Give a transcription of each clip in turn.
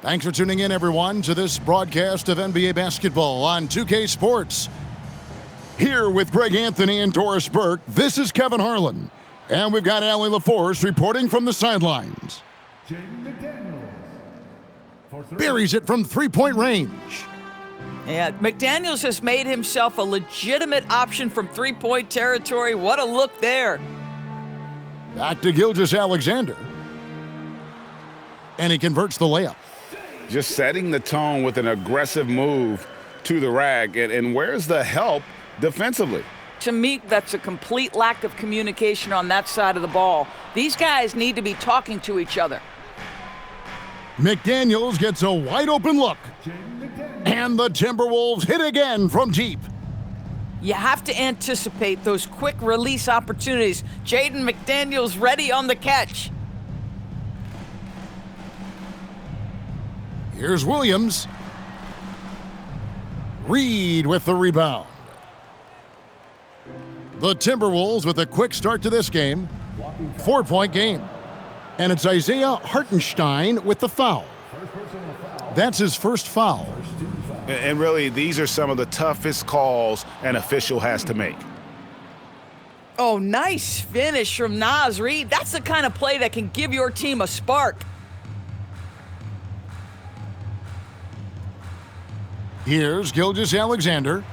Thanks for tuning in, everyone, to this broadcast of NBA basketball on 2K Sports. Here with Greg Anthony and Doris Burke, this is Kevin Harlan. And we've got Allie LaForce reporting from the sidelines. Buries it from three-point range. Yeah, McDaniels has made himself a legitimate option from three-point territory. What a look there. Back to Gilgeous-Alexander. And he converts the layup. Just setting the tone with an aggressive move to the rack. And where's the help defensively? To me, that's a complete lack of communication on that side of the ball. These guys need to be talking to each other. McDaniels gets a wide open look. And the Timberwolves hit again from deep. You have to anticipate those quick release opportunities. Jaden McDaniels ready on the catch. Here's Williams. Reed with the rebound. The Timberwolves with a quick start to this game. 4-point game. And it's Isaiah Hartenstein with the foul. That's his first foul. And really, these are some of the toughest calls an official has to make. Oh, nice finish from Naz Reid. That's the kind of play that can give your team a spark. Here's Gilgeous-Alexander.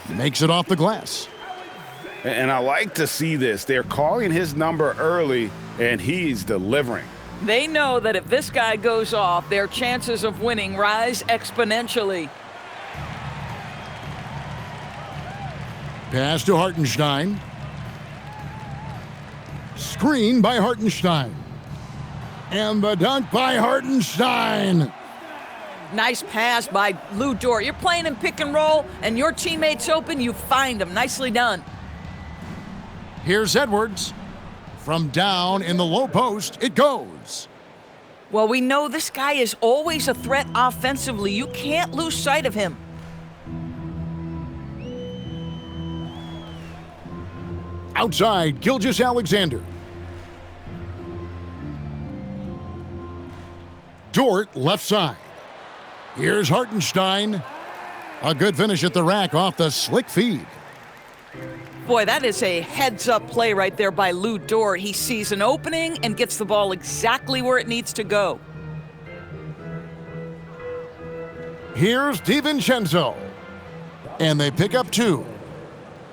Makes it off the glass. And I like to see this. They're calling his number early, and he's delivering. They know that if this guy goes off, their chances of winning rise exponentially. Pass to Hartenstein. Screen by Hartenstein. And the dunk by Hartenstein. Nice pass by Lou Dort. You're playing in pick and roll, and your teammate's open, you find him. Nicely done. Here's Edwards. From down in the low post, it goes. Well, we know this guy is always a threat offensively. You can't lose sight of him. Outside, Gilgeous-Alexander. Dort left side. Here's Hartenstein. A good finish at the rack off the slick feed. Boy, that is a heads-up play right there by Lou Dort. He sees an opening and gets the ball exactly where it needs to go. Here's DiVincenzo. And they pick up two.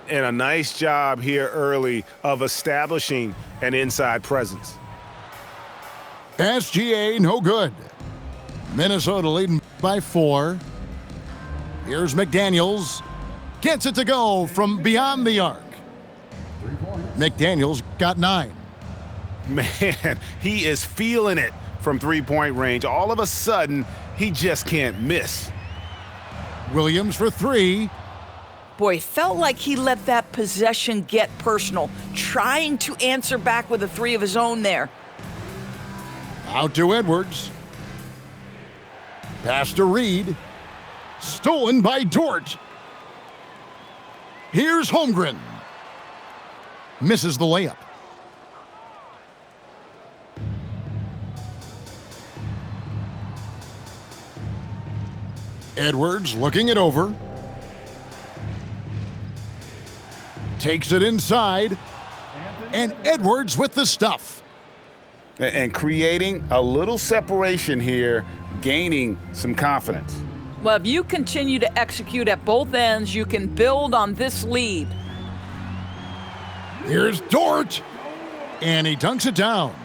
And a nice job here early of establishing an inside presence. SGA no good. Minnesota leading by 4. Here's McDaniels. Gets it to go from beyond the arc. McDaniels got 9. Man, he is feeling it from three-point range. All of a sudden, he just can't miss. Williams for 3. Boy, felt like he let that possession get personal, trying to answer back with a 3 of his own there. Out to Edwards. Pass to Reed. Stolen by Dort. Here's Holmgren. Misses the layup. Edwards looking it over. Takes it inside. And Edwards with the stuff. And creating a little separation here, gaining some confidence. Well, if you continue to execute at both ends, you can build on this lead. Here's Dort. And he dunks it down.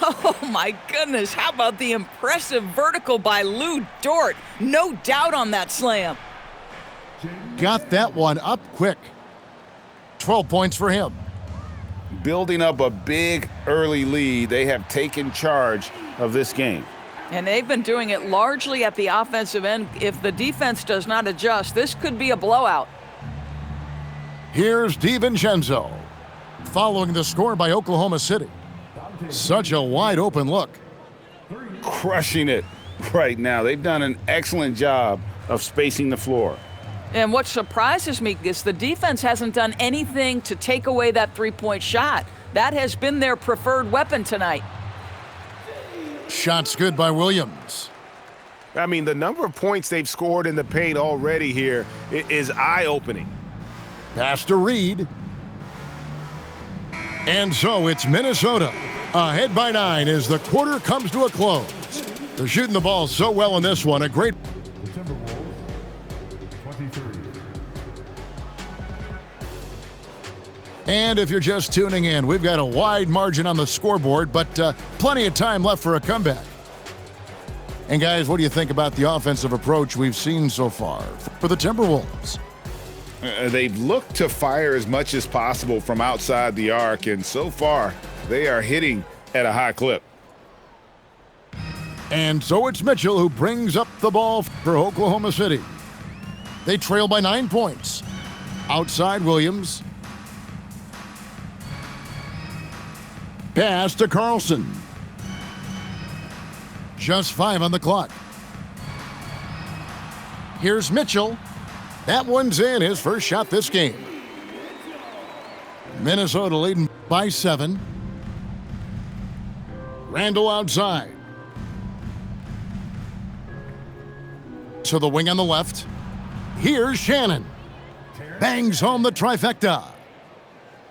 Oh, my goodness. How about the impressive vertical by Lou Dort? No doubt on that slam. Got that one up quick. 12 points for him. Building up a big early lead, they have taken charge of this game. And they've been doing it largely at the offensive end. If the defense does not adjust, this could be a blowout. Here's DiVincenzo. Following the score by Oklahoma City. Such a wide open look. Crushing it right now. They've done an excellent job of spacing the floor. And what surprises me is the defense hasn't done anything to take away that three-point shot. That has been their preferred weapon tonight. Shots good by Williams. I mean, the number of points they've scored in the paint already here is eye-opening. Pass to Reed. And so it's Minnesota ahead by 9 as the quarter comes to a close. They're shooting the ball so well in this one. A great... The Timberwolves, 23. And if you're just tuning in, we've got a wide margin on the scoreboard, but plenty of time left for a comeback. And guys, what do you think about the offensive approach we've seen so far for the Timberwolves? They've looked to fire as much as possible from outside the arc, and so far, they are hitting at a high clip. And so it's Mitchell who brings up the ball for Oklahoma City. They trail by 9 points. Outside Williams. Pass to Carlson. Just 5 on the clock. Here's Mitchell. That one's in, his first shot this game. Minnesota leading by 7. Randall outside. To the wing on the left. Here's Shannon. Bangs home the trifecta.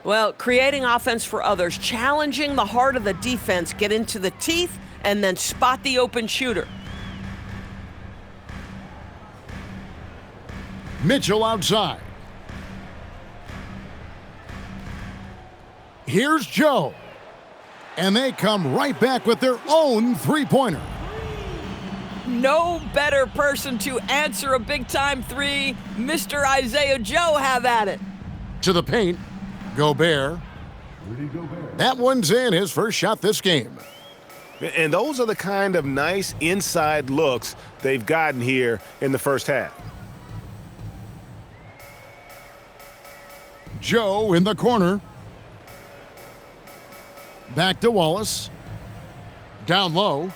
Well, creating offense for others, challenging the heart of the defense, get into the teeth, and then spot the open shooter. Mitchell outside. Here's Joe. And they come right back with their own three-pointer. No better person to answer a big-time three. Mr. Isaiah Joe, have at it. To the paint, Gobert. Rudy Gobert. That one's in, his first shot this game. And those are the kind of nice inside looks they've gotten here in the first half. Joe in the corner. Back to Wallace. Down low.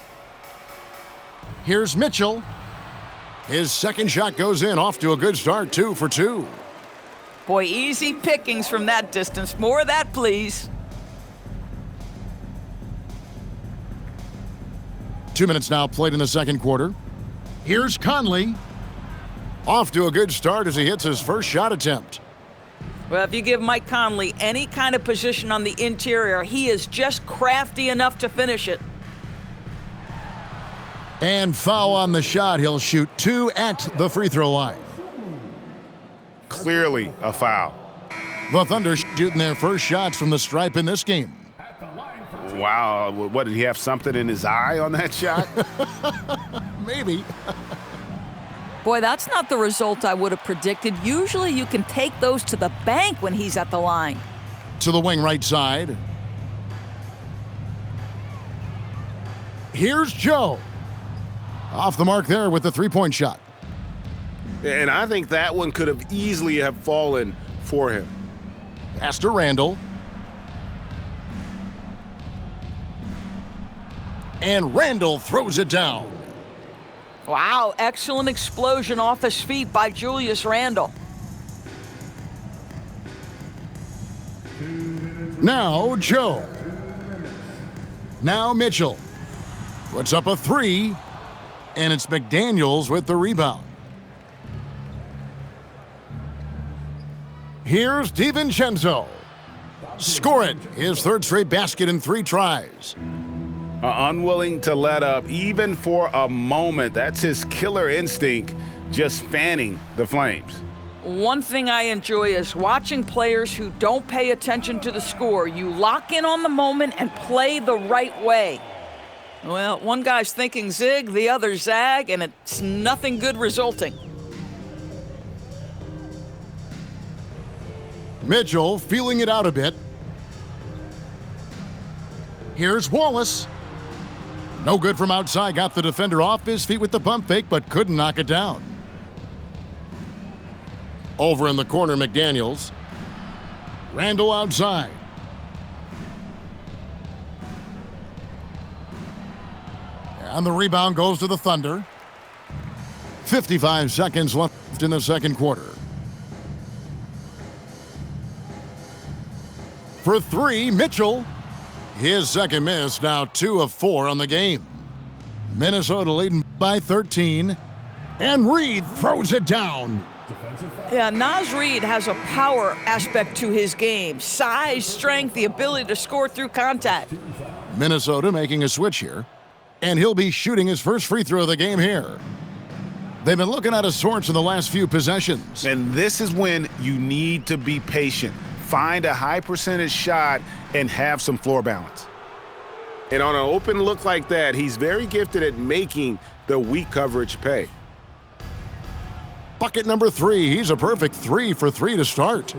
Here's Mitchell. His second shot goes in, off to a good start, 2 for 2. Boy, easy pickings from that distance. More of that, please. 2 minutes now played in the second quarter. Here's Conley. Off to a good start as he hits his first shot attempt. Well, if you give Mike Conley any kind of position on the interior, he is just crafty enough to finish it. And foul on the shot. He'll shoot 2 at the free throw line. Clearly a foul. The Thunder shooting their first shots from the stripe in this game. Wow, what, did he have something in his eye on that shot? Maybe. Boy, that's not the result I would have predicted. Usually you can take those to the bank when he's at the line. To the wing right side. Here's Joe. Off the mark there with the three-point shot. And I think that one could have easily have fallen for him. Pass to Randall. And Randall throws it down. Wow, excellent explosion off his feet by Julius Randle. Now Joe. Now Mitchell. Puts up a 3. And it's McDaniels with the rebound. Here's DiVincenzo. Score it. His third straight basket in 3 tries. Unwilling to let up even for a moment. That's his killer instinct, just fanning the flames. One thing I enjoy is watching players who don't pay attention to the score. You lock in on the moment and play the right way. Well, one guy's thinking zig, the other zag, and it's nothing good resulting. Mitchell feeling it out a bit. Here's Wallace. No good from outside. Got the defender off his feet with the pump fake, but couldn't knock it down. Over in the corner, McDaniels. Randall outside. And the rebound goes to the Thunder. 55 seconds left in the second quarter. For 3, Mitchell. His second miss, now 2 of 4 on the game. Minnesota leading by 13. And Reed throws it down. Yeah, Naz Reid has a power aspect to his game. Size, strength, the ability to score through contact. Minnesota making a switch here. And he'll be shooting his first free throw of the game here. They've been looking out of sorts in the last few possessions. And this is when you need to be patient. Find a high percentage shot and have some floor balance. And on an open look like that, he's very gifted at making the weak coverage pay. Bucket number 3. He's a perfect 3 for 3 to start.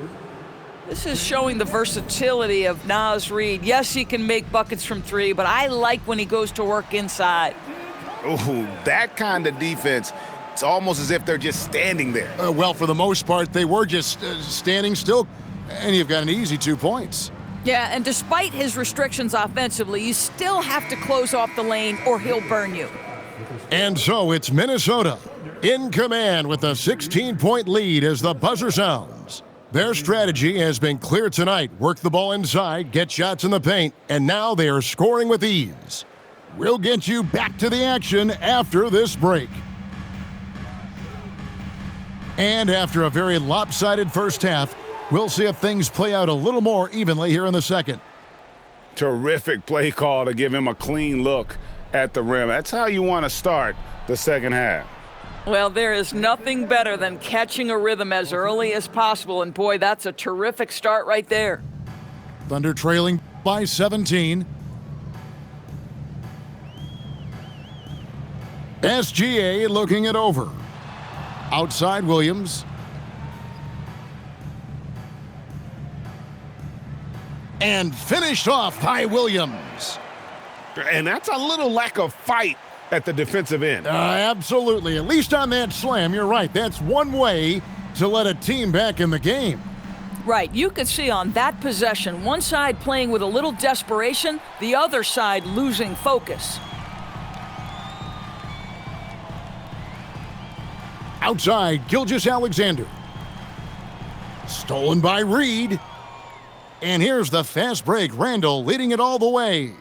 This is showing the versatility of Naz Reid. Yes, he can make buckets from 3, but I like when he goes to work inside. Ooh, that kind of defense, it's almost as if they're just standing there. Well, for the most part, they were just standing still, and you've got an easy 2 points. Yeah, and despite his restrictions offensively, you still have to close off the lane or he'll burn you. And so it's Minnesota in command with a 16-point lead as the buzzer sounds. Their strategy has been clear tonight. Work the ball inside, get shots in the paint, and now they are scoring with ease. We'll get you back to the action after this break. And after a very lopsided first half, we'll see if things play out a little more evenly here in the second. Terrific play call to give him a clean look at the rim. That's how you want to start the second half. Well, there is nothing better than catching a rhythm as early as possible, and boy, that's a terrific start right there. Thunder trailing by 17. SGA looking it over. Outside Williams. And finished off by Williams. And that's a little lack of fight at the defensive end. Absolutely. At least on that slam, you're right. That's one way to let a team back in the game. Right, you could see on that possession, one side playing with a little desperation, the other side losing focus. Outside, Gilgeous-Alexander. Stolen by Reed. And here's the fast break. Randall leading it all the way.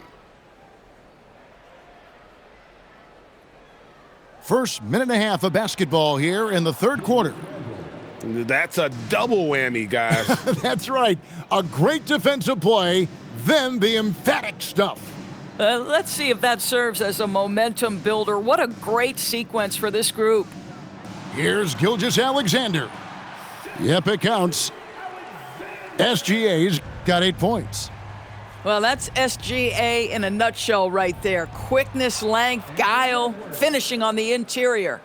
First minute and a half of basketball here in the third quarter. That's a double whammy, guys. That's right. A great defensive play, then the emphatic stuff. Let's see if that serves as a momentum builder. What a great sequence for this group. Here's Gilgeous-Alexander. Yep, it counts. SGA's got 8 points. Well, that's SGA in a nutshell right there. Quickness, length, guile, finishing on the interior.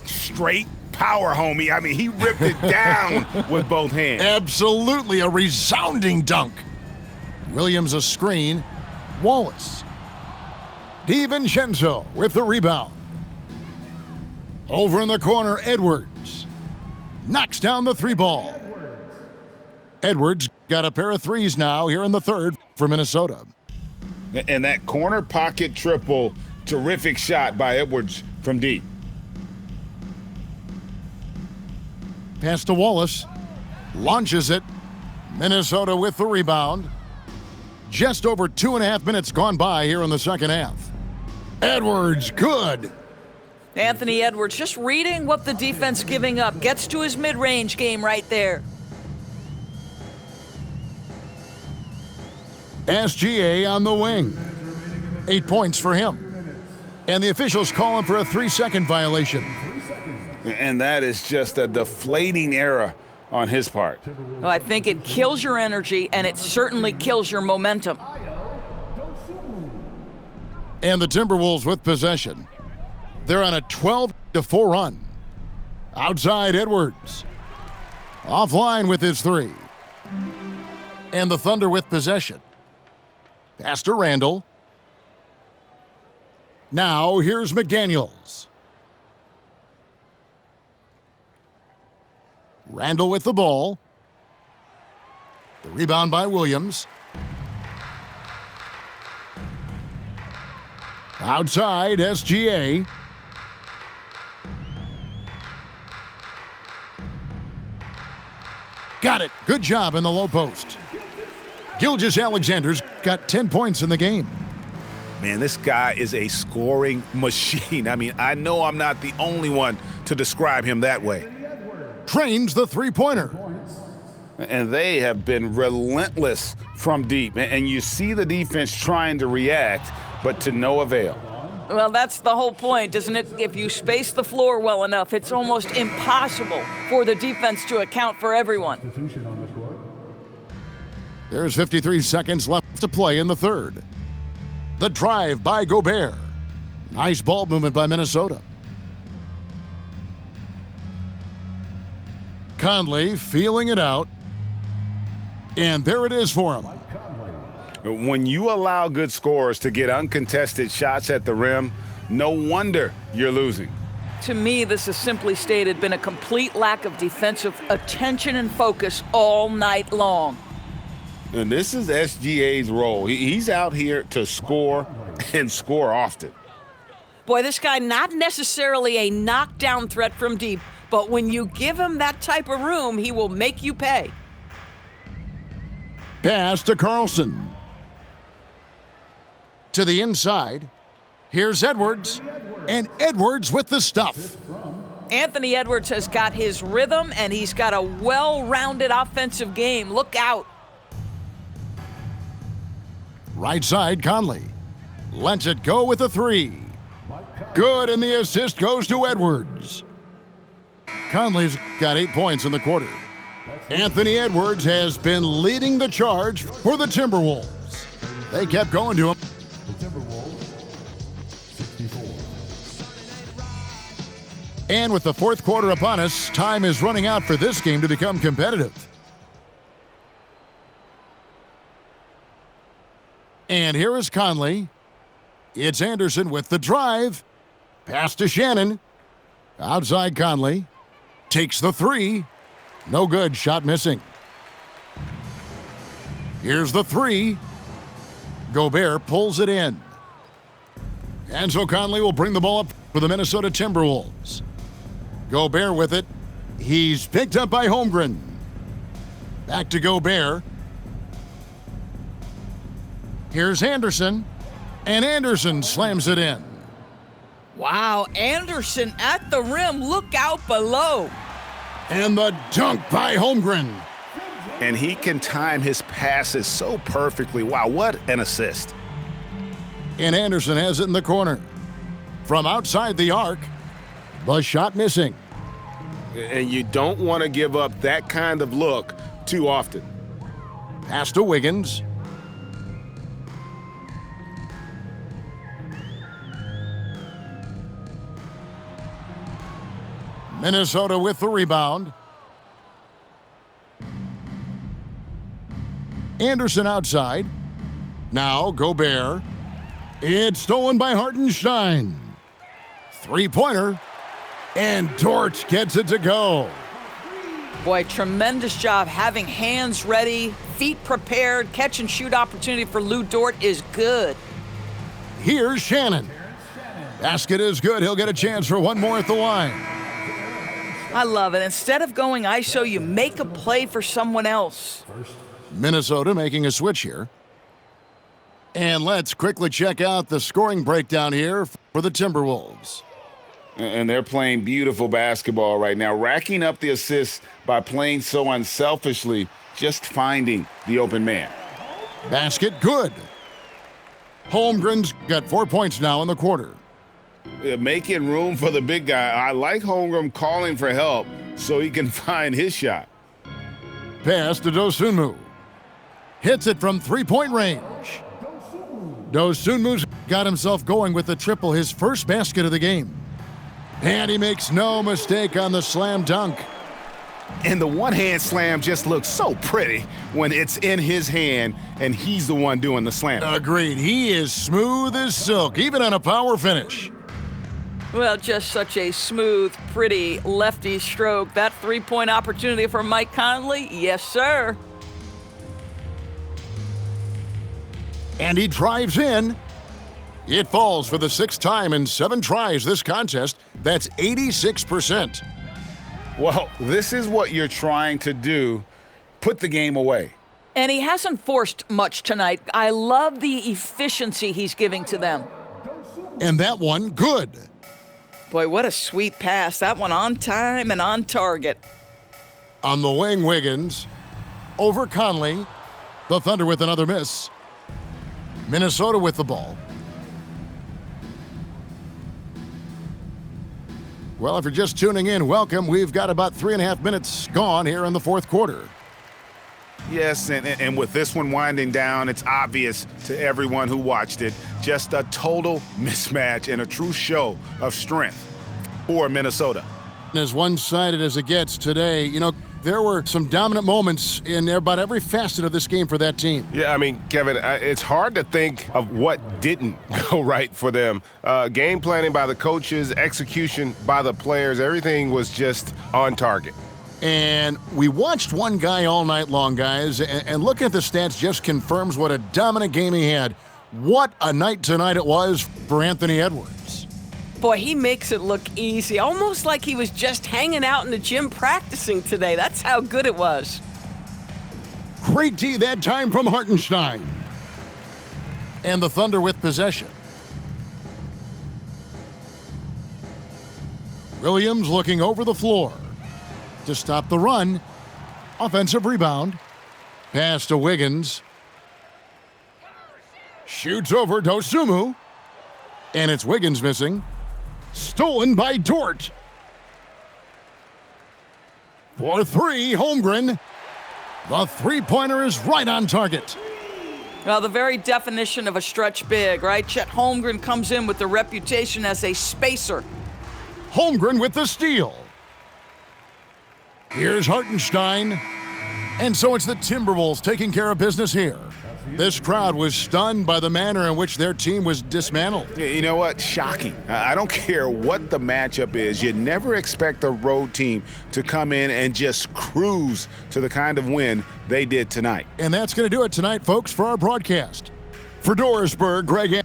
Straight power, homie. I mean, he ripped it down with both hands. Absolutely a resounding dunk. Williams a screen. Wallace. DiVincenzo with the rebound. Over in the corner, Edwards. Knocks down the 3 ball. Edwards got a pair of threes now here in the third for Minnesota. And that corner pocket triple, terrific shot by Edwards from deep. Pass to Wallace. Launches it. Minnesota with the rebound. Just over 2.5 minutes gone by here in the second half. Edwards, good. Anthony Edwards just reading what the defense giving up. Gets to his mid-range game right there. SGA on the wing. 8 points for him. And the officials call him for a 3-second violation. And that is just a deflating error on his part. Well, I think it kills your energy, and it certainly kills your momentum. And the Timberwolves with possession. They're on a 12-4 run. Outside Edwards. Offline with his 3. And the Thunder with possession. Pass to Randall. Now here's McDaniels. Randall with the ball. The rebound by Williams. Outside, SGA. Got it. Good job in the low post. Gilgeous-Alexander's got 10 points in the game. Man, this guy is a scoring machine. I mean, I know I'm not the only one to describe him that way. Trains the three-pointer. And they have been relentless from deep. And you see the defense trying to react, but to no avail. Well, that's the whole point, isn't it? If you space the floor well enough, it's almost impossible for the defense to account for everyone. There's 53 seconds left to play in the third. The drive by Gobert. Nice ball movement by Minnesota. Conley feeling it out. And there it is for him. When you allow good scorers to get uncontested shots at the rim, no wonder you're losing. To me, this has simply stated been a complete lack of defensive attention and focus all night long. And this is SGA's role. He's out here to score and score often. Boy, this guy not necessarily a knockdown threat from deep, but when you give him that type of room, he will make you pay. Pass to Carlson. To the inside. Here's Edwards. And Edwards with the stuff. Anthony Edwards has got his rhythm, and he's got a well-rounded offensive game. Look out. Right side, Conley. Lets it go with a three. Good, and the assist goes to Edwards. Conley's got 8 points in the quarter. Anthony Edwards has been leading the charge for the Timberwolves. They kept going to him. The Timberwolves, 64. And with the fourth quarter upon us, time is running out for this game to become competitive. And here is Conley. It's Anderson with the drive. Pass to Shannon. Outside Conley. Takes the three. No good. Shot missing. Here's the three. Gobert pulls it in. And so Conley will bring the ball up for the Minnesota Timberwolves. Gobert with it. He's picked up by Holmgren. Back to Gobert. Here's Anderson. And Anderson slams it in. Wow, Anderson at the rim. Look out below. And the dunk by Holmgren. And he can time his passes so perfectly. Wow, what an assist. And Anderson has it in the corner. From outside the arc, the shot missing. And you don't want to give up that kind of look too often. Pass to Wiggins. Minnesota with the rebound. Anderson outside. Now Gobert. It's stolen by Hartenstein. Three-pointer. And Dort gets it to go. Boy, tremendous job having hands ready, feet prepared. Catch and shoot opportunity for Lou Dort is good. Here's Shannon. Basket is good. He'll get a chance for one more at the line. I love it. Instead of going ISO, you make a play for someone else. Minnesota making a switch here. And let's quickly check out the scoring breakdown here for the Timberwolves. And they're playing beautiful basketball right now, racking up the assists by playing so unselfishly, just finding the open man. Basket good. Holmgren's got 4 points now in the quarter. Making room for the big guy. I like Holmgren calling for help so he can find his shot. Pass to Dosunmu. Hits it from three-point range. Dosunmu's got himself going with the triple, his first basket of the game. And he makes no mistake on the slam dunk. And the one-hand slam just looks so pretty when it's in his hand and he's the one doing the slam. Agreed. He is smooth as silk, even on a power finish. Well, just such a smooth, pretty lefty stroke. That three-point opportunity for Mike Conley, yes, sir. And he drives in. It falls for the sixth time in 7 tries this contest. That's 86%. Well, this is what you're trying to do. Put the game away. And he hasn't forced much tonight. I love the efficiency he's giving to them. And that one, good. Boy, what a sweet pass. That one on time and on target. On the wing, Wiggins. Over Conley. The Thunder with another miss. Minnesota with the ball. Well, if you're just tuning in, welcome. We've got about 3.5 minutes gone here in the fourth quarter. Yes, and with this one winding down, it's obvious to everyone who watched it. Just a total mismatch and a true show of strength for Minnesota. As one-sided as it gets today, you know, there were some dominant moments in about every facet of this game for that team. Yeah, I mean, Kevin, it's hard to think of what didn't go right for them. Game planning by the coaches, execution by the players, everything was just on target. And we watched one guy all night long, guys, and looking at the stats just confirms what a dominant game he had. What a night tonight it was for Anthony Edwards. Boy, he makes it look easy, almost like he was just hanging out in the gym practicing today. That's how good it was. Great D that time from Hartenstein. And the Thunder with possession. Williams looking over the floor to stop the run. Offensive rebound. Pass to Wiggins. Shoots over Dosunmu. And it's Wiggins missing. Stolen by Dort. For three, Holmgren. The three-pointer is right on target. Well, the very definition of a stretch big, right? Chet Holmgren comes in with the reputation as a spacer. Holmgren with the steal. Here's Hartenstein. And so it's the Timberwolves taking care of business here. This crowd was stunned by the manner in which their team was dismantled. You know what? Shocking. I don't care what the matchup is. You never expect a road team to come in and just cruise to the kind of win they did tonight. And that's going to do it tonight, folks, for our broadcast. For Dorisburg, Greg